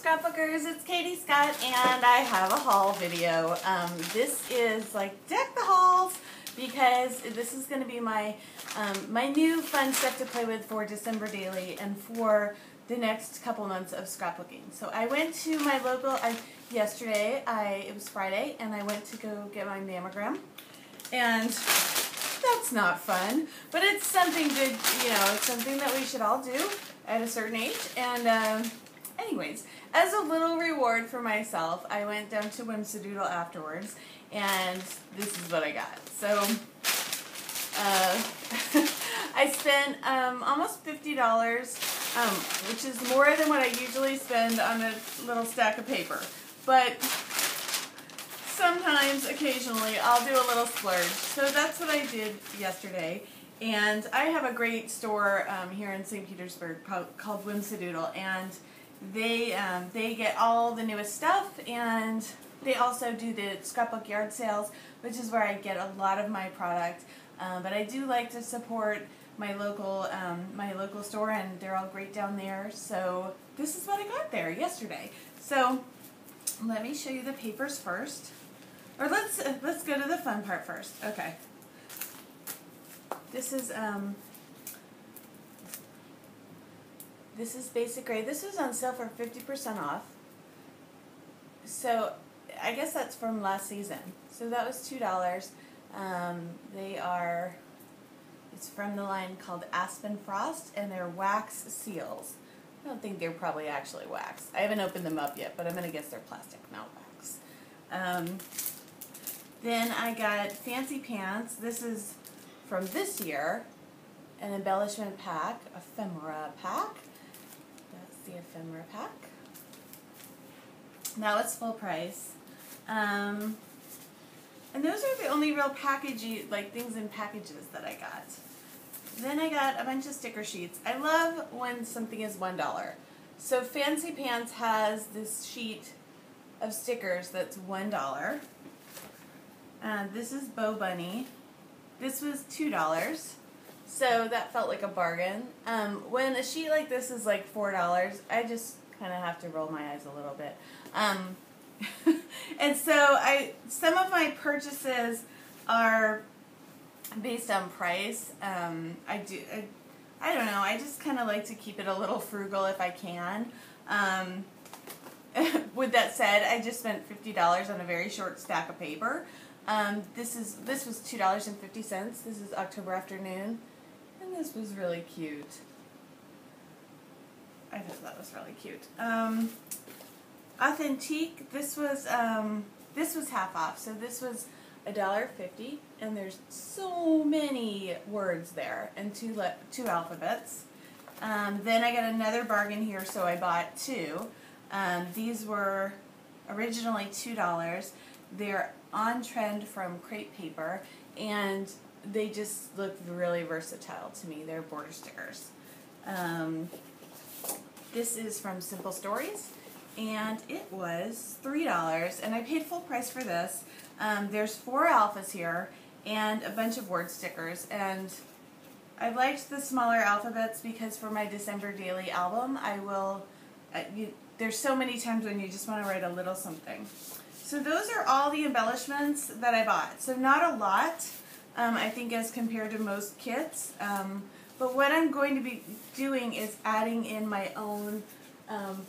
Scrapbookers, it's Katie Scott and I have a haul video. This is like deck the halls because this is going to be my my new fun stuff to play with for December daily and for the next couple months of scrapbooking. So I went to my local, yesterday, it was Friday, and I went to go get my mammogram, and that's not fun, but it's something good, you know, it's something that we should all do at a certain age. And anyways, as a little reward for myself, I went down to Whimsidoodle afterwards, and this is what I got. So I spent almost $50, which is more than what I usually spend on a little stack of paper. But sometimes, occasionally, I'll do a little splurge. So that's what I did yesterday. And I have a great store here in St. Petersburg called Whimsidoodle, and they get all the newest stuff, and they also do the scrapbook yard sales, which is where I get a lot of my product. But I do like to support my local store, and they're all great down there. So this is what I got there yesterday. So let me show you the papers first, or let's go to the fun part first. Okay. This is basic grade. This was on sale for 50% off. So I guess that's from last season. So that was $2. It's from the line called Aspen Frost, and they're wax seals. I don't think they're probably actually wax. I haven't opened them up yet, but I'm going to guess they're plastic, not wax. Then I got Fancy Pants. This is from this year, an embellishment pack, ephemera pack. That's the ephemera pack. Now it's full price. And those are the only real packagey, like things in packages that I got. Then I got a bunch of sticker sheets. I love when something is $1. So Fancy Pants has this sheet of stickers that's $1. This is Bo Bunny. This was $2. So that felt like a bargain. When a sheet like this is like $4, I just kind of have to roll my eyes a little bit. And so some of my purchases are based on price. I don't know, I just kind of like to keep it a little frugal if I can. With that said, I just spent $50 on a very short stack of paper. This was $2.50. This is October Afternoon, and this was really cute. I thought that was really cute. Authentique. This was half off, so this was $1.50, and there's so many words there and two alphabets. Then I got another bargain here, so I bought two. These were originally $2. They're on trend from crepe paper, and they just look really versatile to me. They're border stickers. This is from Simple Stories, and it was $3, and I paid full price for this. There's 4 alphas here and a bunch of word stickers, and I liked the smaller alphabets because for my December daily album, I will, there's so many times when you just want to write a little something. So those are all the embellishments that I bought. So not a lot, I think, as compared to most kits. But what I'm going to be doing is adding in my own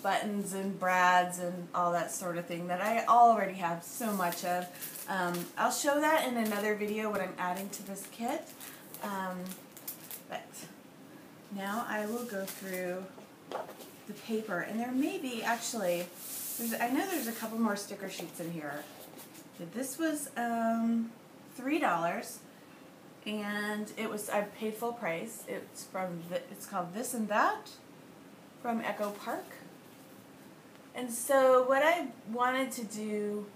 buttons and brads and all that sort of thing that I already have so much of. I'll show that in another video what I'm adding to this kit. But now I will go through the paper, and there may be actually, I know there's a couple more sticker sheets in here. But this was $3, and I paid full price. It's called This and That from Echo Park. And so what I wanted to do,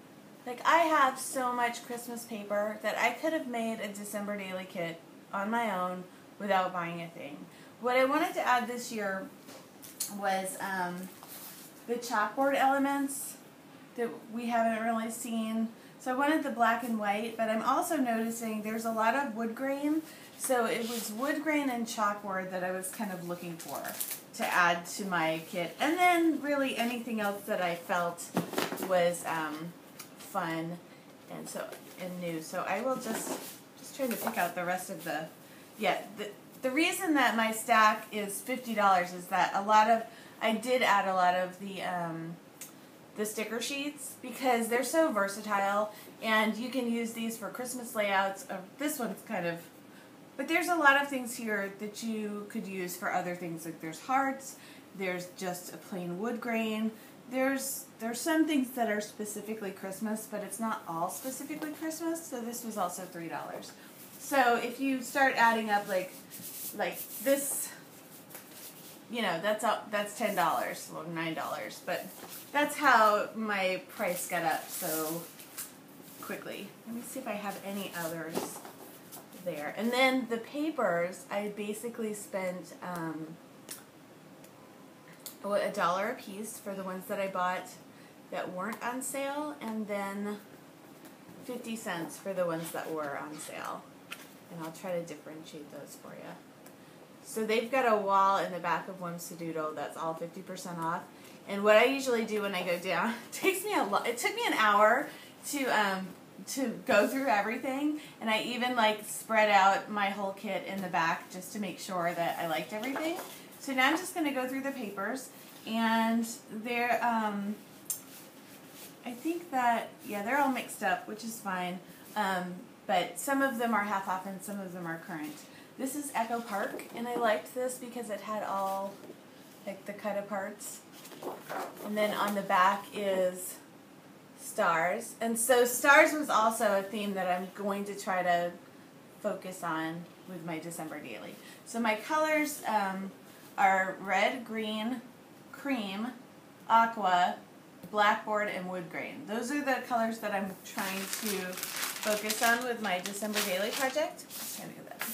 like, I have so much Christmas paper that I could have made a December daily kit on my own without buying a thing. What I wanted to add this year was the chalkboard elements that we haven't really seen. So I wanted the black and white, but I'm also noticing there's a lot of wood grain. So it was wood grain and chalkboard that I was kind of looking for to add to my kit. And then really anything else that I felt was fun and new. So I will just trying to pick out the rest of the, the reason that my stack is $50 is that I did add a lot of the sticker sheets because they're so versatile, and you can use these for Christmas layouts. This one's kind of, but there's a lot of things here that you could use for other things. Like there's hearts, there's just a plain wood grain. There's some things that are specifically Christmas, but it's not all specifically Christmas. So this was also $3. So if you start adding up like this, you know, that's $10, well $9, but that's how my price got up so quickly. Let me see if I have any others there. And then the papers, I basically spent $1 a piece for the ones that I bought that weren't on sale, and then 50 cents for the ones that were on sale. And I'll try to differentiate those for you. So they've got a wall in the back of Whimsidoodle that's all 50% off. And what I usually do when I go down, it took me an hour to go through everything, and I even like spread out my whole kit in the back just to make sure that I liked everything. So now I'm just going to go through the papers, and they're I think that, yeah, they're all mixed up, which is fine. But some of them are half off and some of them are current. This is Echo Park, and I liked this because it had all like the cut aparts. And then on the back is stars. And so stars was also a theme that I'm going to try to focus on with my December daily. So my colors are red, green, cream, aqua, blackboard, and wood grain. Those are the colors that I'm trying to focus on with my December daily project. Just trying to get that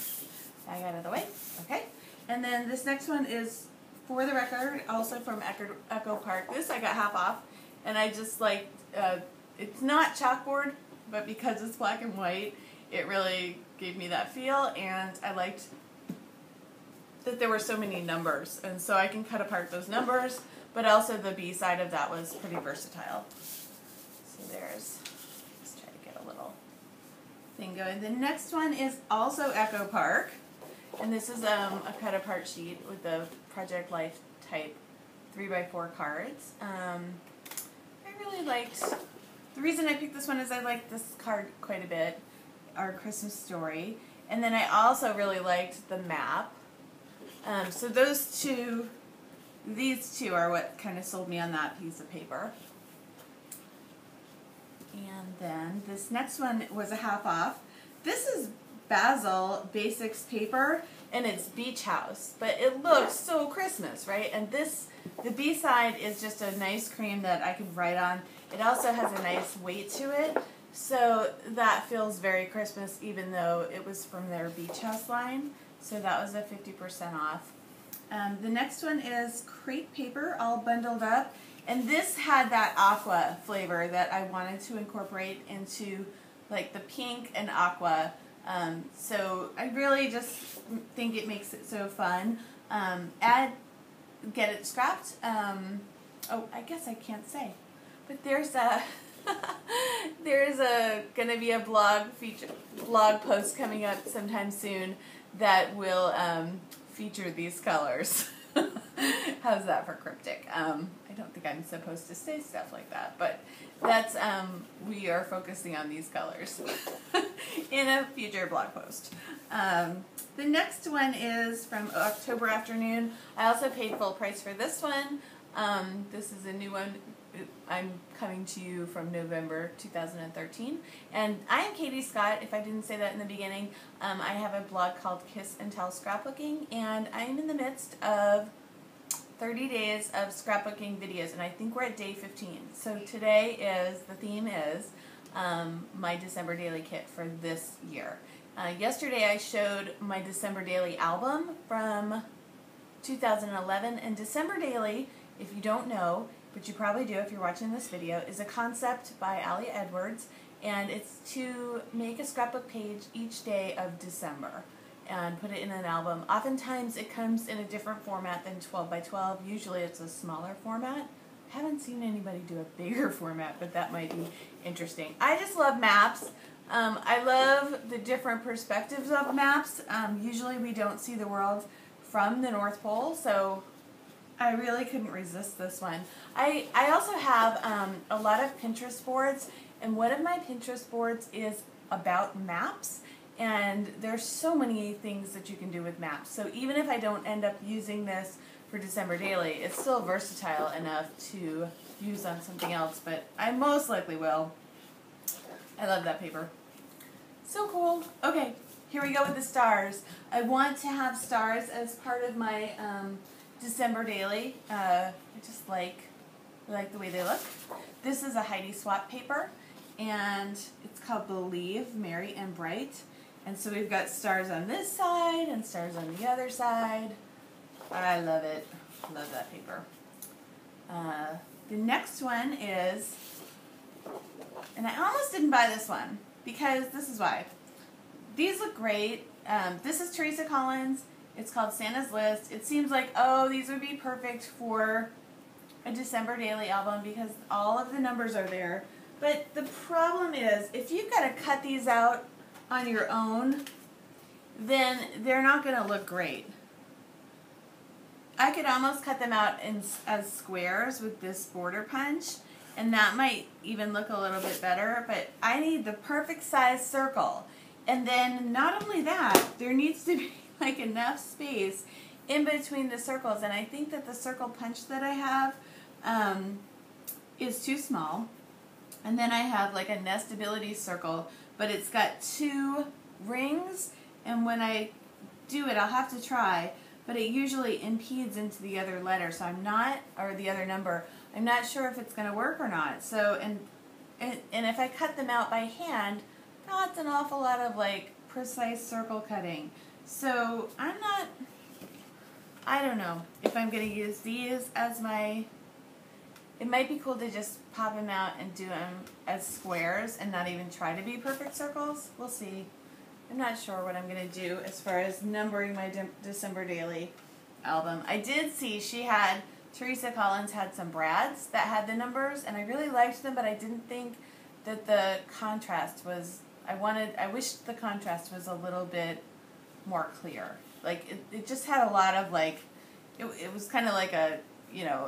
bag out of the way. Okay. And then this next one is, for the record, also from Echo Park. This I got half off, and I just like, it's not chalkboard, but because it's black and white, it really gave me that feel, and I liked that there were so many numbers, and so I can cut apart those numbers, but also the B side of that was pretty versatile. So let's try to get a little thing going. The next one is also Echo Park, and this is a cut apart sheet with the Project Life type 3x4 cards. I really liked, the reason I picked this one is I liked this card quite a bit, Our Christmas Story, and then I also really liked the map. So these two are what kind of sold me on that piece of paper. And then this next one was a half off. This is Basil Basics paper, and it's Beach House, but it looks so Christmas, right? And the B side is just a nice cream that I can write on. It also has a nice weight to it, so that feels very Christmas, even though it was from their Beach House line. So that was a 50% off. The next one is crepe paper, all bundled up. And this had that aqua flavor that I wanted to incorporate into like the pink and aqua. So I really just think it makes it so fun. Get it scrapped. Oh, I guess I can't say. But there's gonna be a blog post coming up sometime soon that will feature these colors. How's that for cryptic? I don't think I'm supposed to say stuff like that, but that's we are focusing on these colors in a future blog post. The next one is from October Afternoon. I also paid full price for this one. This is a new one. I'm coming to you from November 2013. And I am Katie Scott, if I didn't say that in the beginning. I have a blog called Kiss and Tell Scrapbooking, and I'm in the midst of 30 days of scrapbooking videos, and I think we're at day 15. So today the theme is my December daily kit for this year. Yesterday I showed my December daily album from 2011, and December daily, if you don't know, but you probably do if you're watching this video, is a concept by Alia Edwards, and it's to make a scrapbook page each day of December. and put it in an album. Oftentimes it comes in a different format than 12 by 12. Usually it's a smaller format. I haven't seen anybody do a bigger format, but that might be interesting. I just love maps. I love the different perspectives of maps. Usually we don't see the world from the North Pole, so I really couldn't resist this one. I also have a lot of Pinterest boards, and one of my Pinterest boards is about maps, and there's so many things that you can do with maps. So even if I don't end up using this for December Daily, it's still versatile enough to use on something else, but I most likely will. I love that paper. So cool. Okay, here we go with the stars. I want to have stars as part of my December Daily. I just like the way they look. This is a Heidi Swap paper, and it's called Believe, Merry and Bright. And so we've got stars on this side and stars on the other side. I love it. Love that paper. The next one is, and I almost didn't buy this one because this is why. These look great. This is Teresa Collins. It's called Santa's List. It seems like, oh, these would be perfect for a December Daily album because all of the numbers are there. But the problem is, if you've got to cut these out on your own, then they're not going to look great. I could almost cut them out as squares with this border punch, and that might even look a little bit better, but I need the perfect size circle. And then not only that, there needs to be like enough space in between the circles, and I think that the circle punch that I have is too small. And then I have like a nestability circle, but it's got 2 rings, and when I do it, I'll have to try, but it usually impedes into the other letter, so I'm not, or the other number, I'm not sure if it's going to work or not. So, and if I cut them out by hand, that's an awful lot of like precise circle cutting. So I don't know if I'm going to use these as my, it might be cool to just pop them out and do them as squares and not even try to be perfect circles. We'll see. I'm not sure what I'm going to do as far as numbering my December Daily album. I did see Teresa Collins had some brads that had the numbers, and I really liked them, but I didn't think that the contrast was, I wished the contrast was a little bit more clear. Like, it just had a lot of, like, it was kind of like a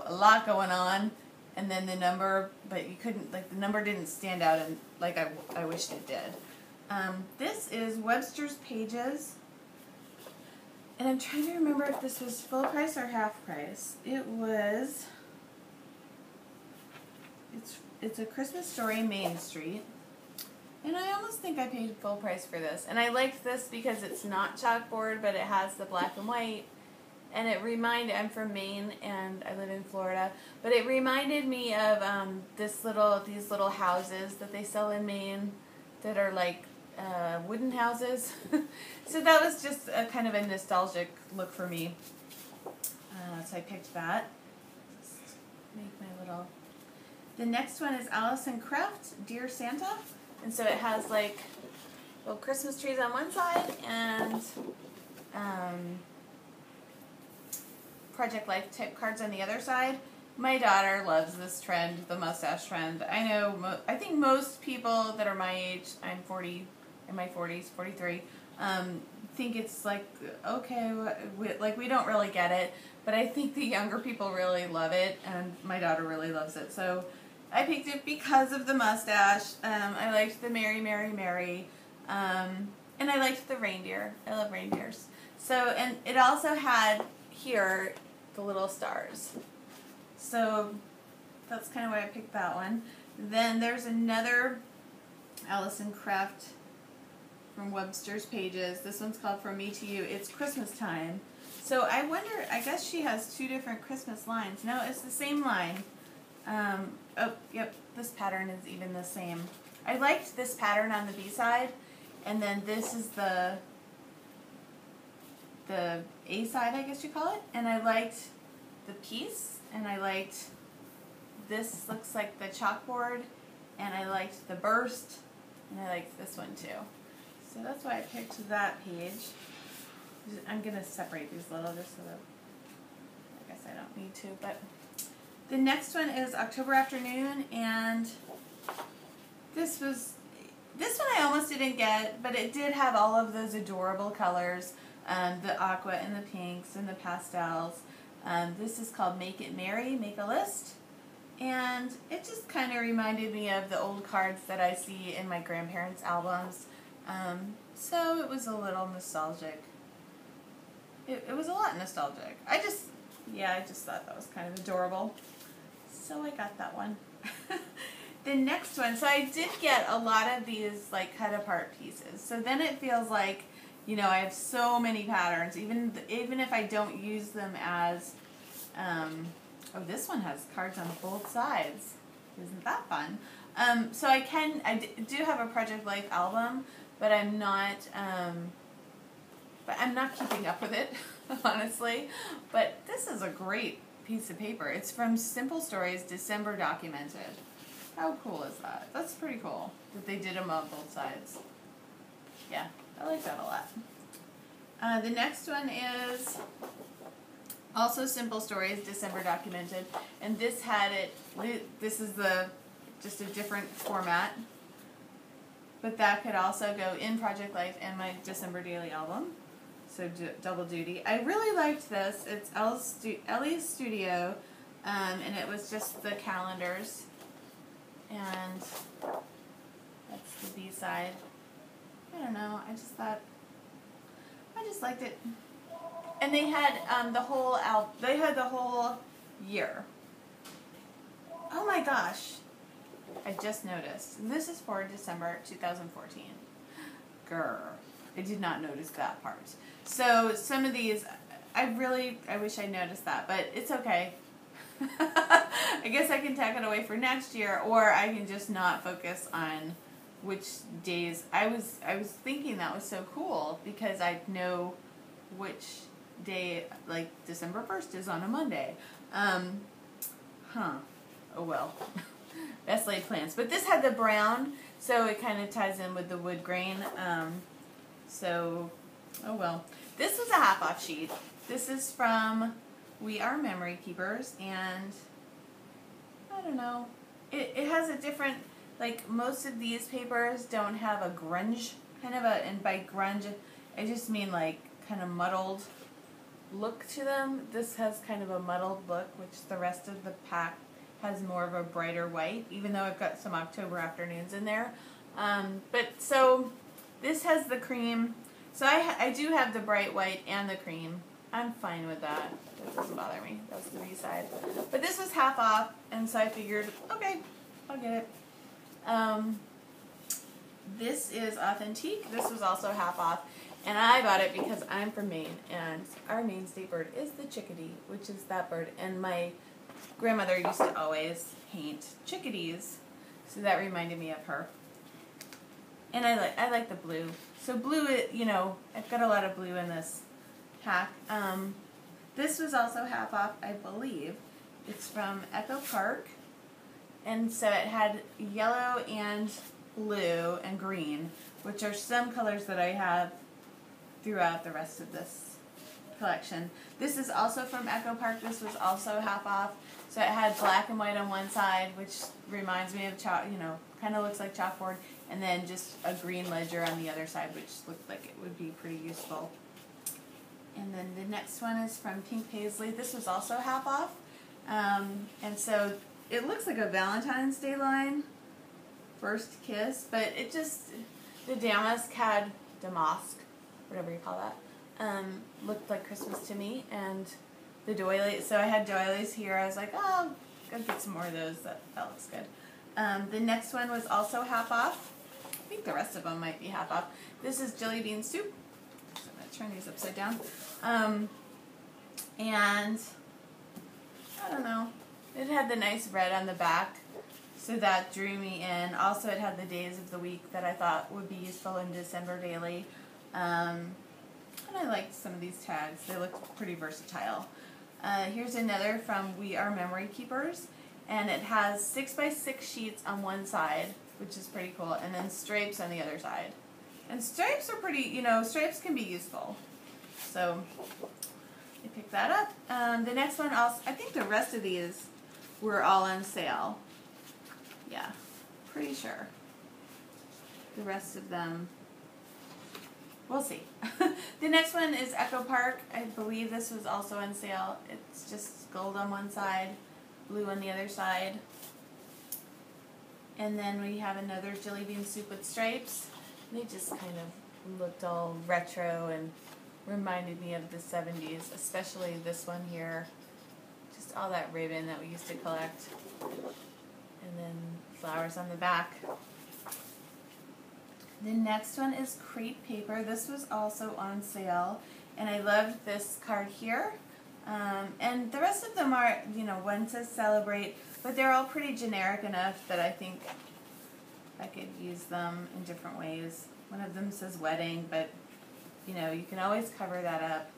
lot going on, and then the number, but you couldn't, like, the number didn't stand out and like I wished it did. This is Webster's Pages, and I'm trying to remember if this was full price or half price. It's a Christmas Story, Main Street, and I almost think I paid full price for this. And I liked this because it's not chalkboard, but it has the black and white, and it reminded, I'm from Maine and I live in Florida, but it reminded me of these little houses that they sell in Maine that are like wooden houses. So that was just a kind of a nostalgic look for me. So I picked that. Just make my little. The next one is Allison Kraft, Dear Santa. And so it has like little Christmas trees on one side and Project Life type cards on the other side. My daughter loves this trend, the mustache trend. I know, I think most people that are my age, I'm 40, in my 40s, 43, think it's like, okay, we don't really get it, but I think the younger people really love it, and my daughter really loves it. So I picked it because of the mustache. I liked the Merry, Merry, Merry, and I liked the reindeer. I love reindeers. So, and it also had here the little stars. So that's kind of why I picked that one. Then there's another Allison Kraft from Webster's Pages. This one's called From Me to You. It's Christmas time. So I wonder, I guess she has 2 different Christmas lines. No, it's the same line. Oh, yep, this pattern is even the same. I liked this pattern on the B side, and then this is the A side, I guess you call it, and I liked the piece, and I liked, this looks like the chalkboard, and I liked the burst, and I liked this one too. So that's why I picked that page. I'm going to separate these a little just so that, I guess I don't need to, but the next one is October Afternoon, and this one I almost didn't get, but it did have all of those adorable colors, the aqua and the pinks and the pastels. This is called Make It Merry, Make a List, and it just kind of reminded me of the old cards that I see in my grandparents' albums, so it was a little nostalgic. It was a lot nostalgic. I just thought that was kind of adorable. So I got that one. The next one, so I did get a lot of these like cut apart pieces. So then it feels like, you know, I have so many patterns, even if I don't use them as, oh, this one has cards on both sides. Isn't that fun? So I do have a Project Life album, but I'm not keeping up with it, honestly. But this is a great piece of paper. It's from Simple Stories, December Documented. How cool is that? That's pretty cool that they did them on both sides. Yeah, I like that a lot. The next one is also Simple Stories, December Documented, and this had it. This is just a different format, but that could also go in Project Life and my December Daily album. So double duty. I really liked this. It's Ellie's Studio, and it was just the calendars, and that's the B side. I don't know. I just liked it, and they had the whole year. Oh my gosh! I just noticed. This is for December 2014. Grr. I did not notice that part. So some of these, I wish I noticed that, but it's okay. I guess I can tack it away for next year, or I can just not focus on which days. I was thinking that was so cool because I know which day, like December 1st is on a Monday. Oh well. Best laid plans. But this had the brown, so it kind of ties in with the wood grain. So, oh well. This was a half-off sheet. This is from We Are Memory Keepers, and I don't know. It has a different, like most of these papers don't have a grunge, and by grunge, I just mean like kind of muddled look to them. This has kind of a muddled look, which the rest of the pack has more of a brighter white, even though I've got some October Afternoons in there. So this has the cream. So I do have the bright white and the cream. I'm fine with that. That doesn't bother me. That's the B side. But this was half off, and so I figured, okay, I'll get it. This is Authentique. This was also half off, and I bought it because I'm from Maine, and our Maine state bird is the chickadee, which is that bird. And my grandmother used to always paint chickadees, so that reminded me of her. And I like the blue. So blue, you know, I've got a lot of blue in this pack. This was also half off, I believe. It's from Echo Park, and so it had yellow and blue and green, which are some colors that I have throughout the rest of this collection. This is also from Echo Park. This was also half off. So it had black and white on one side, which reminds me of kind of looks like chalkboard, and then just a green ledger on the other side, which looked like it would be pretty useful. And then the next one is from Pink Paisley. This was also half off. And so it looks like a Valentine's Day line, First Kiss, but it just, the damask, whatever you call that, looked like Christmas to me, and the doilies, so I had doilies here. I was like, oh, I'll get some more of those. That looks good. The next one was also half off. I think the rest of them might be half off. This is Jelly Bean Soup. So I'm going to turn these upside down. And I don't know. It had the nice red on the back, so that drew me in. Also, it had the days of the week that I thought would be useful in December Daily. And I liked some of these tags. They looked pretty versatile. Here's another from We Are Memory Keepers, and it has 6x6 sheets on one side, which is pretty cool, and then stripes on the other side. And stripes are pretty, stripes can be useful. So I picked that up. The next one also, I think the rest of these were all on sale. Yeah, pretty sure. The rest of them, we'll see. The next one is Echo Park. I believe this was also on sale. It's just gold on one side, blue on the other side. And then we have another Jelly Bean Soup with stripes. They just kind of looked all retro and reminded me of the 70s, especially this one here. Just all that ribbon that we used to collect. And then flowers on the back. The next one is crepe paper. This was also on sale, and I loved this card here. And the rest of them are, you know, one says celebrate, but they're all pretty generic enough that I think I could use them in different ways. One of them says wedding, but you know, you can always cover that up.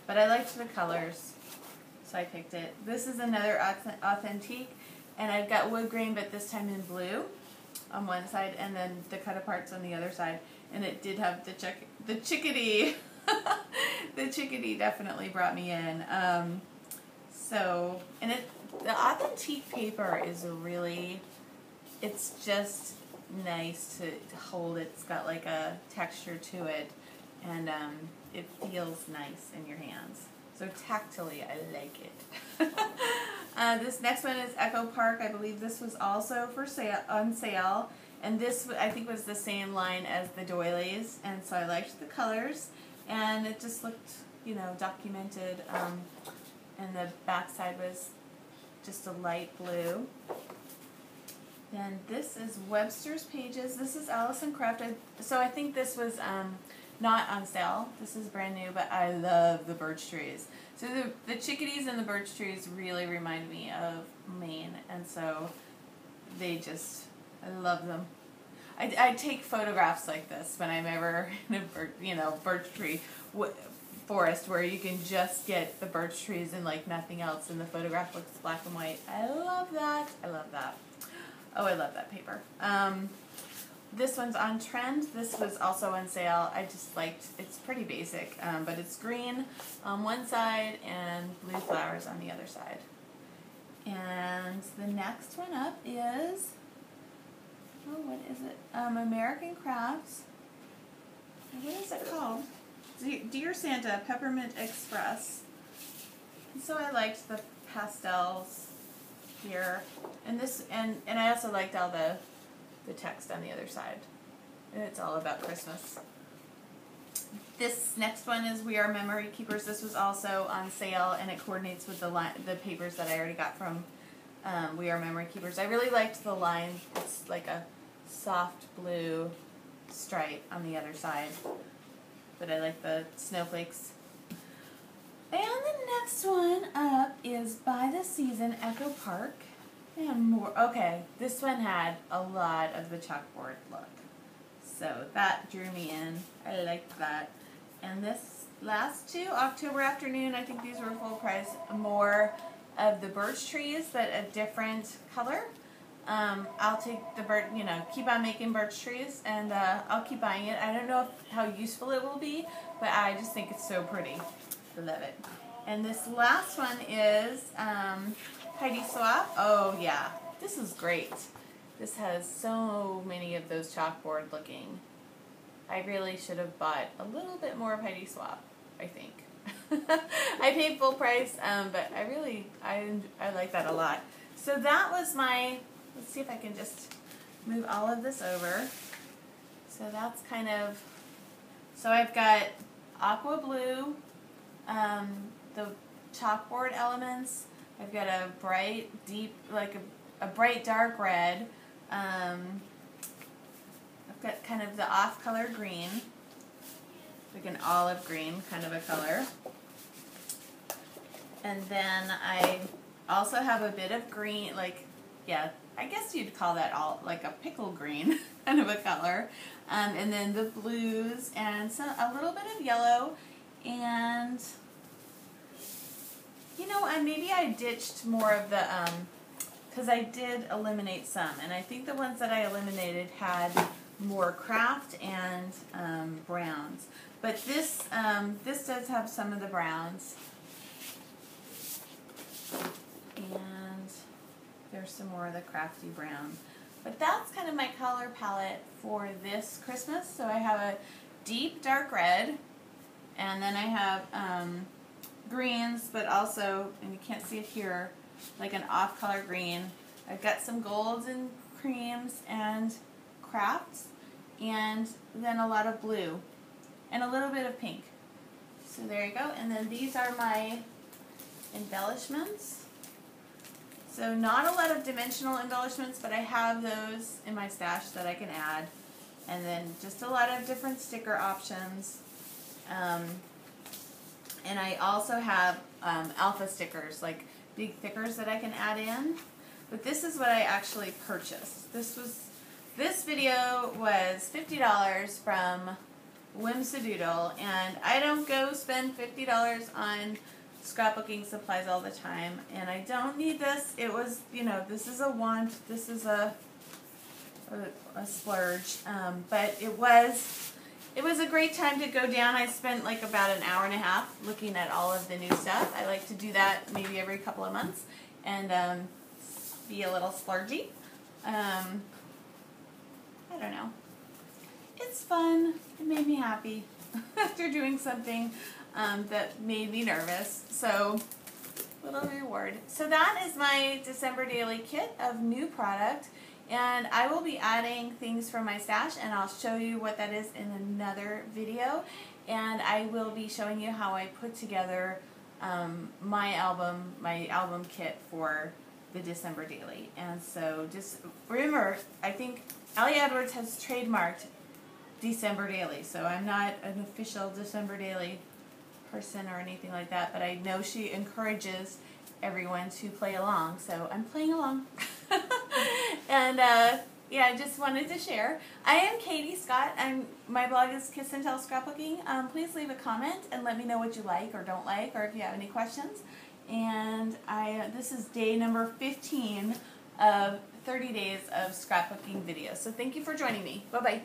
But I liked the colors, so I picked it. This is another authentique, and I've got wood grain, but this time in blue on one side, and then the cut-aparts on the other side. And it did have the chickadee. The chickadee definitely brought me in. And the authentique paper is really, it's just nice to hold. It's got like a texture to it, and it feels nice in your hands. So tactily, I like it. This next one is Echo Park. I believe this was also on sale. And this, I think, was the same line as the doilies. And so I liked the colors. And it just looked, you know, documented. And the back side was just a light blue. Then this is Webster's Pages. This is Allison Craft. So I think this was not on sale. This is brand new, but I love the birch trees. So the chickadees and the birch trees really remind me of Maine, and so they just, I love them. I take photographs like this when I'm ever in a birch tree forest where you can just get the birch trees and like nothing else, and the photograph looks black and white. I love that. I love that. Oh, I love that paper. This one's on trend. This was also on sale. I just liked, it's pretty basic, but it's green on one side and blue flowers on the other side. And the next one up is, oh, what is it? American Crafts. What is it called? Dear Santa, Peppermint Express. And so I liked the pastels here, and this, and I also liked all the text on the other side. And it's all about Christmas. This next one is We Are Memory Keepers. This was also on sale, and it coordinates with the papers that I already got from We Are Memory Keepers. I really liked the line. It's like a soft blue stripe on the other side, but I like the snowflakes. And the next one up is By the Season, Echo Park. And more. Okay, this one had a lot of the chalkboard look, so that drew me in. I liked that. And this last two, October Afternoon, I think these were full price. More of the birch trees, but a different color. I'll take the keep on making birch trees, and I'll keep buying it. I don't know how useful it will be, but I just think it's so pretty. I love it. And this last one is Heidi Swap. Oh yeah, this is great. This has so many of those chalkboard looking. I really should have bought a little bit more of Heidi Swap, I think. I paid full price, but I like that a lot. So that was my, let's see if I can just move all of this over. So that's kind of, so I've got aqua blue, the chalkboard elements. I've got a bright, deep, like a bright dark red. I've got kind of the off-color green, like an olive green kind of a color. And then I also have a bit of green, like, yeah, I guess you'd call that all like a pickle green kind of a color. And then the blues and a little bit of yellow. And you know, and maybe I ditched more of the, because I did eliminate some, and I think the ones that I eliminated had more craft and browns. But this does have some of the browns. And there's some more of the crafty brown. But that's kind of my color palette for this Christmas. So I have a deep dark red, and then I have greens, but also, and you can't see it here, like an off-color green. I've got some golds and creams and crafts, and then a lot of blue, and a little bit of pink. So there you go. And then these are my embellishments. So not a lot of dimensional embellishments, but I have those in my stash that I can add. And then just a lot of different sticker options. And I also have alpha stickers, like big thickers that I can add in. But this is what I actually purchased. This video was $50 from Whimsidoodle, and I don't go spend $50 on scrapbooking supplies all the time, and I don't need this. It was, you know, this is a want, this is a splurge, but it was a great time to go down. I spent like about an hour and a half looking at all of the new stuff. I like to do that maybe every couple of months and be a little splurgy. I don't know. It's fun. It made me happy after doing something that made me nervous. So, little reward. So that is my December daily kit of new product. And I will be adding things from my stash, and I'll show you what that is in another video. And I will be showing you how I put together my album kit for the December daily. And so just remember, I think Ellie Edwards has trademarked December daily, so I'm not an official December daily person or anything like that, but I know she encourages everyone to play along, so I'm playing along. And yeah, I just wanted to share. I am Katie Scott. My blog is Kiss and Tell Scrapbooking. Please leave a comment and let me know what you like or don't like, or if you have any questions. And this is day number 15 of 30 days of scrapbooking videos. So thank you for joining me. Bye-bye.